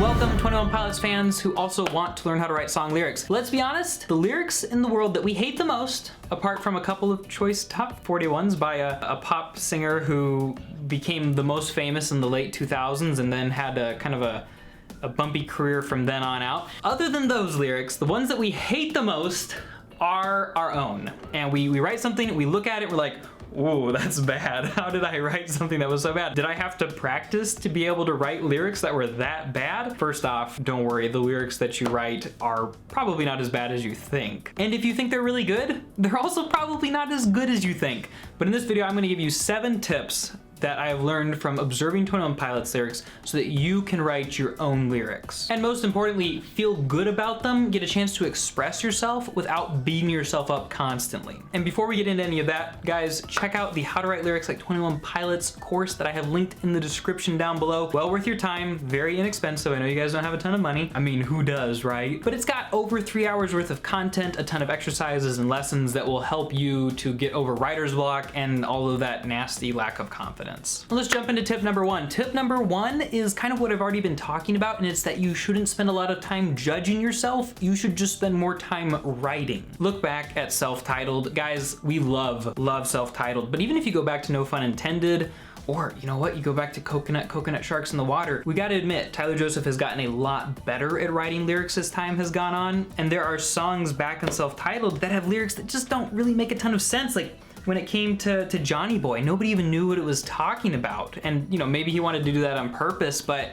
Welcome 21 Pilots fans who also want to learn how to write song lyrics. Let's be honest, the lyrics in the world that we hate the most, apart from a couple of choice top 41s by a pop singer who became the most famous in the late 2000s and then had a kind of a bumpy career from then on out. Other than those lyrics, the ones that we hate the most are our own. And we write something, we look at it, we're like, ooh, that's bad. How did I write something that was so bad? Did I have to practice to be able to write lyrics that were that bad? First off, don't worry, the lyrics that you write are probably not as bad as you think. And if you think they're really good, they're also probably not as good as you think. But in this video, I'm gonna give you 7 tips that I have learned from observing 21 Pilots lyrics so that you can write your own lyrics. And most importantly, feel good about them, get a chance to express yourself without beating yourself up constantly. And before we get into any of that, guys, check out the How to Write Lyrics Like 21 Pilots course that I have linked in the description down below. Well worth your time, very inexpensive. I know you guys don't have a ton of money. I mean, who does, right? But it's got over 3 hours worth of content, a ton of exercises and lessons that will help you to get over writer's block and all of that nasty lack of confidence. Well, let's jump into tip number 1. Tip number 1 is kind of what I've already been talking about, and it's that you shouldn't spend a lot of time judging yourself. You should just spend more time writing. Look back at self-titled. Guys, we love self-titled, but even if you go back to No Fun Intended, or you know what, you go back to Coconut Sharks in the Water, we gotta admit, Tyler Joseph has gotten a lot better at writing lyrics as time has gone on, and there are songs back in self-titled that have lyrics that just don't really make a ton of sense. Like, when it came to Johnny Boy, nobody even knew what it was talking about. And you know, maybe he wanted to do that on purpose, but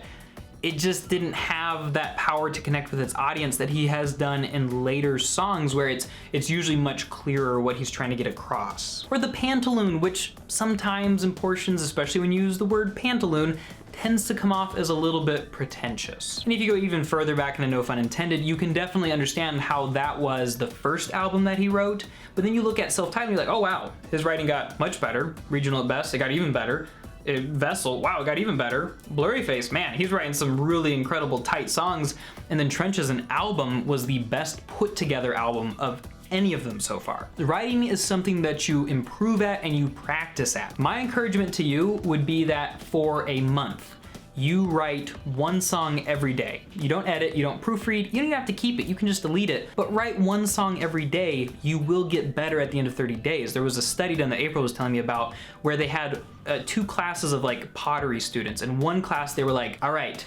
it just didn't have that power to connect with its audience that he has done in later songs where it's usually much clearer what he's trying to get across. Or the pantaloon, which sometimes in portions, especially when you use the word pantaloon, tends to come off as a little bit pretentious. And if you go even further back into No Fun Intended, you can definitely understand how that was the first album that he wrote, but then you look at self-titled and you're like, oh wow, his writing got much better. Regional at Best, it got even better. Vessel, wow, it got even better. Blurry Face, man, he's writing some really incredible tight songs. And then Trench as an album was the best put together album of any of them so far. Writing is something that you improve at and you practice at. My encouragement to you would be that for a month, you write 1 song every day. You don't edit, you don't proofread, you don't even have to keep it, you can just delete it. But write 1 song every day, you will get better at the end of 30 days. There was a study done that April was telling me about where they had 2 classes of like pottery students. In one class, they were like, all right,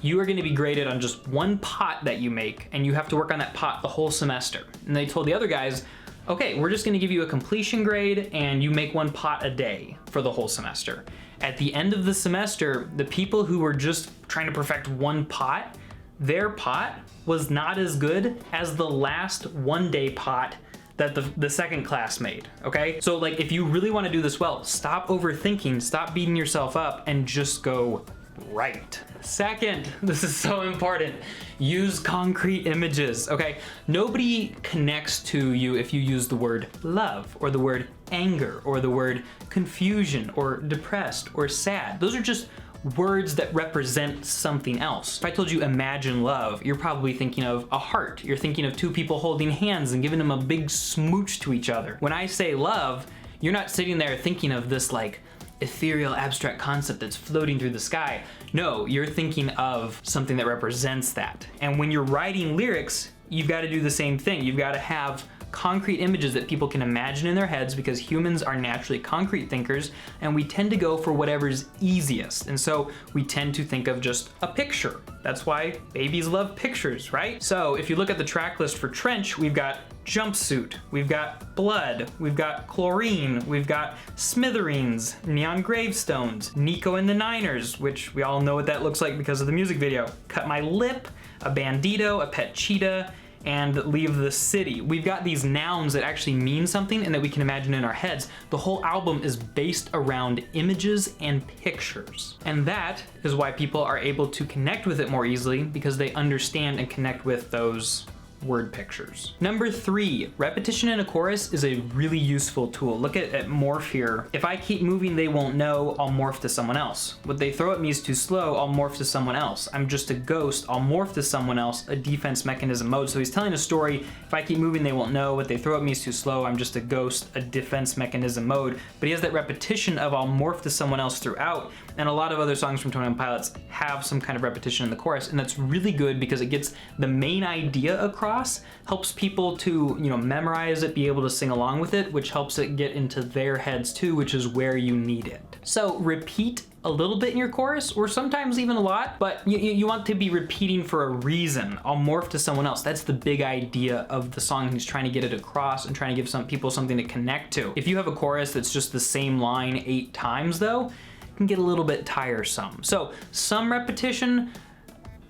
you are gonna be graded on just 1 pot that you make, and you have to work on that pot the whole semester. And they told the other guys, okay, we're just gonna give you a completion grade and you make 1 pot a day for the whole semester. At the end of the semester, the people who were just trying to perfect 1 pot, their pot was not as good as the last 1-day pot that the second class made, okay? So like, if you really wanna do this well, stop overthinking, stop beating yourself up, and just go right. Second, this is so important, use concrete images, okay? Nobody connects to you if you use the word love, or the word anger, or the word confusion, or depressed, or sad. Those are just words that represent something else. If I told you imagine love, you're probably thinking of a heart. You're thinking of 2 people holding hands and giving them a big smooch to each other. When I say love, you're not sitting there thinking of this like ethereal abstract concept that's floating through the sky. No, you're thinking of something that represents that. And when you're writing lyrics, you've got to do the same thing. You've got to have concrete images that people can imagine in their heads, because humans are naturally concrete thinkers and we tend to go for whatever's easiest. And so we tend to think of just a picture. That's why babies love pictures, right? So if you look at the track list for Trench, we've got Jumpsuit, we've got Blood, we've got Chlorine, we've got Smithereens, Neon Gravestones, Nico and the Niners, which we all know what that looks like because of the music video, Cut My Lip, a Bandito, a Pet Cheetah, and Leave the City. We've got these nouns that actually mean something and that we can imagine in our heads. The whole album is based around images and pictures. And that is why people are able to connect with it more easily, because they understand and connect with those word pictures. Number 3, repetition in a chorus is a really useful tool. Look at morph here. If I keep moving, they won't know, I'll morph to someone else. What they throw at me is too slow, I'll morph to someone else. I'm just a ghost, I'll morph to someone else, a defense mechanism mode. So he's telling a story, if I keep moving, they won't know. What they throw at me is too slow, I'm just a ghost, a defense mechanism mode. But he has that repetition of I'll morph to someone else throughout. And a lot of other songs from 21 Pilots have some kind of repetition in the chorus, and that's really good because it gets the main idea across, helps people to, you know, memorize it, be able to sing along with it, which helps it get into their heads too, which is where you need it. So repeat a little bit in your chorus, or sometimes even a lot, but you want to be repeating for a reason. I'll morph to someone else. That's the big idea of the song. He's trying to get it across and trying to give some people something to connect to. If you have a chorus that's just the same line 8 times though, it can get a little bit tiresome. So some repetition.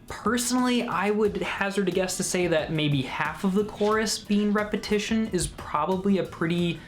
Personally, I would hazard a guess to say that maybe half of the chorus being repetition is probably a pretty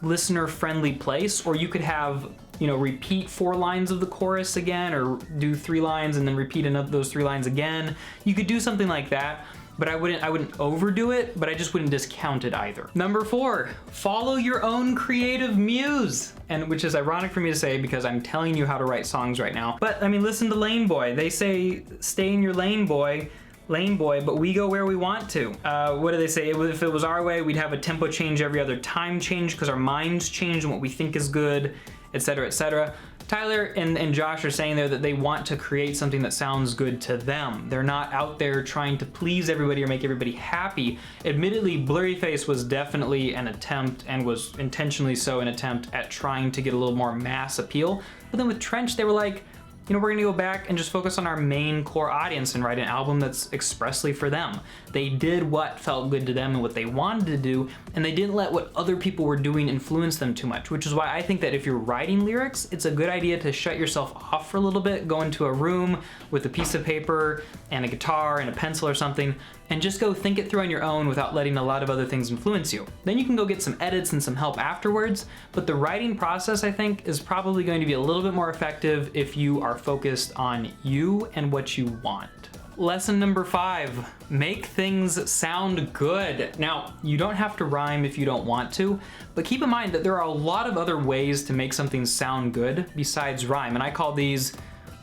listener-friendly place, or you could have, you know, repeat 4 lines of the chorus again, or do 3 lines and then repeat another those 3 lines again. You could do something like that, but I wouldn't overdo it, but I just wouldn't discount it either. Number 4, follow your own creative muse. And which is ironic for me to say because I'm telling you how to write songs right now. But I mean, listen to Lane Boy. They say, stay in your lane, boy, but we go where we want to. What do they say? If it was our way, we'd have a tempo change every other time change because our minds change and what we think is good, etc., etc. Tyler and Josh are saying there that they want to create something that sounds good to them. They're not out there trying to please everybody or make everybody happy. Admittedly, Blurryface was definitely an attempt, and was intentionally so an attempt at trying to get a little more mass appeal. But then with Trench, they were like, you know, we're gonna go back and just focus on our main core audience and write an album that's expressly for them. They did what felt good to them and what they wanted to do, and they didn't let what other people were doing influence them too much, which is why I think that if you're writing lyrics, it's a good idea to shut yourself off for a little bit, go into a room with a piece of paper and a guitar and a pencil or something, and just go think it through on your own without letting a lot of other things influence you. Then you can go get some edits and some help afterwards, but the writing process, I think, is probably going to be a little bit more effective if you are focused on you and what you want. Lesson number 5, make things sound good. Now, you don't have to rhyme if you don't want to, but keep in mind that there are a lot of other ways to make something sound good besides rhyme, and I call these,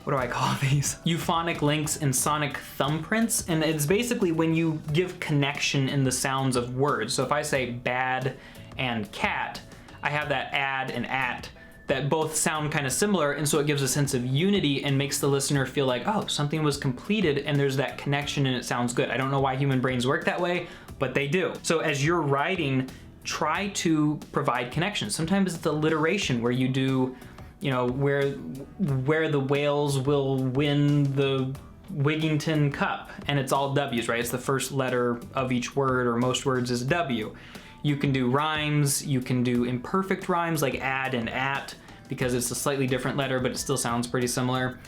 what do I call these? Euphonic links and sonic thumbprints, and it's basically when you give connection in the sounds of words. So if I say bad and cat, I have that add and at that both sound kind of similar, and so it gives a sense of unity and makes the listener feel like, oh, something was completed and there's that connection and it sounds good. I don't know why human brains work that way, but they do. So as you're writing, try to provide connections. Sometimes it's alliteration where you do, you know, where the Whales will win the Wigington Cup, and it's all W's, right? It's the first letter of each word, or most words is W. You can do rhymes, you can do imperfect rhymes like add and at, because it's a slightly different letter, but it still sounds pretty similar.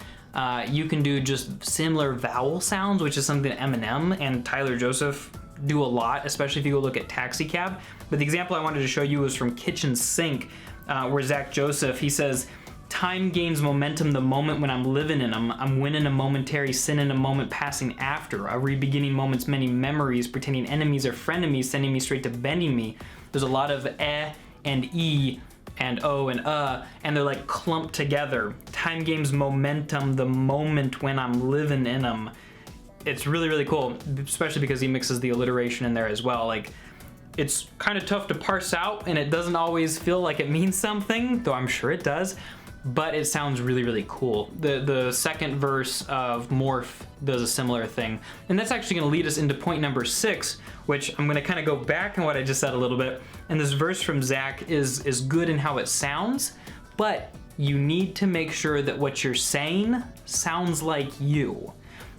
You can do just similar vowel sounds, which is something that Eminem and Tyler Joseph do a lot, especially if you go look at Taxi Cab. But the example I wanted to show you was from Kitchen Sink, where Zach Joseph, he says, time gains momentum the moment when I'm living in them. I'm winning a momentary sin in a moment passing after. A re-beginning moment's many memories, pretending enemies are frenemies, sending me straight to bending me. There's a lot of and e and o and they're like clumped together. Time gains momentum the moment when I'm living in them. It's really, really cool, especially because he mixes the alliteration in there as well. Like, it's kind of tough to parse out, and it doesn't always feel like it means something, though I'm sure it does. But it sounds really, really cool. The second verse of Morph does a similar thing. And that's actually gonna lead us into point number 6, which I'm gonna kind of go back on what I just said a little bit. And this verse from Zach is good in how it sounds, but you need to make sure that what you're saying sounds like you.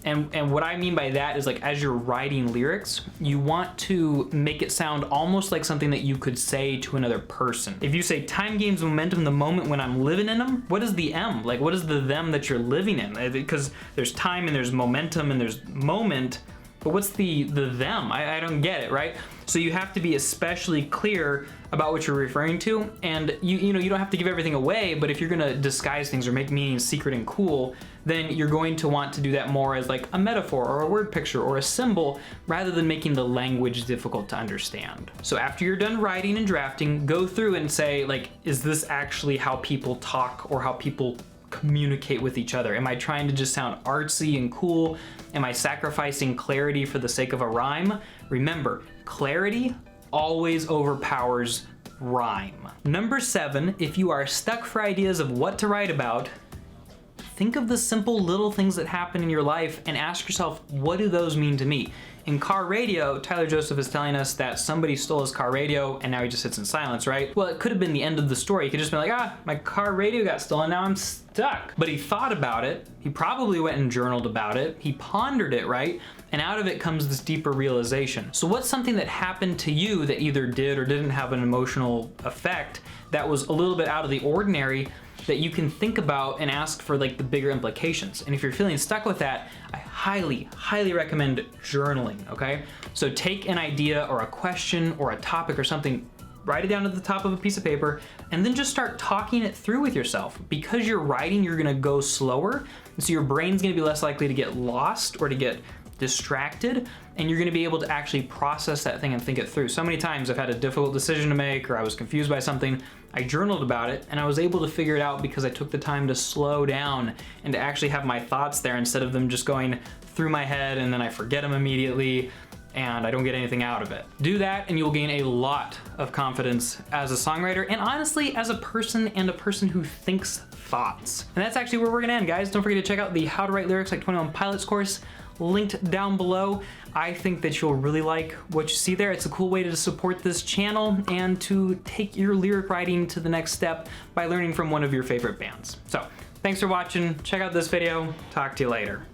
And what I mean by that is, like, as you're writing lyrics, you want to make it sound almost like something that you could say to another person. If you say time gains momentum the moment when I'm living in them, what is the M? Like, what is the them that you're living in? Because there's time and there's momentum and there's moment, but what's the them? I don't get it, right? So you have to be especially clear about what you're referring to, and you know, you don't have to give everything away, but if you're gonna disguise things or make meanings secret and cool, then you're going to want to do that more as like a metaphor or a word picture or a symbol, rather than making the language difficult to understand. So after you're done writing and drafting, go through and say, like, is this actually how people talk or how people communicate with each other? Am I trying to just sound artsy and cool? Am I sacrificing clarity for the sake of a rhyme? Remember, clarity always overpowers rhyme. Number 7, if you are stuck for ideas of what to write about, think of the simple little things that happen in your life and ask yourself, what do those mean to me? In car radio, Tyler Joseph is telling us that somebody stole his car radio and now he just sits in silence, right? Well, it could have been the end of the story. He could just be like, my car radio got stolen, now I'm stuck. But he thought about it. He probably went and journaled about it. He pondered it, right? And out of it comes this deeper realization. So what's something that happened to you that either did or didn't have an emotional effect that was a little bit out of the ordinary that you can think about and ask for like the bigger implications? And if you're feeling stuck with that, I highly, highly recommend journaling, okay? So take an idea or a question or a topic or something, write it down at the top of a piece of paper, and then just start talking it through with yourself. Because you're writing, you're gonna go slower, and so your brain's gonna be less likely to get lost or to get distracted, and you're gonna be able to actually process that thing and think it through. So many times I've had a difficult decision to make, or I was confused by something, I journaled about it, and I was able to figure it out because I took the time to slow down and to actually have my thoughts there instead of them just going through my head and then I forget them immediately and I don't get anything out of it. Do that and you'll gain a lot of confidence as a songwriter, and honestly as a person and a person who thinks thoughts. And that's actually where we're gonna end, guys. Don't forget to check out the How to Write Lyrics Like 21 Pilots course, linked down below. I think that you'll really like what you see there. It's a cool way to support this channel and to take your lyric writing to the next step by learning from one of your favorite bands. So thanks for watching. Check out this video. Talk to you later.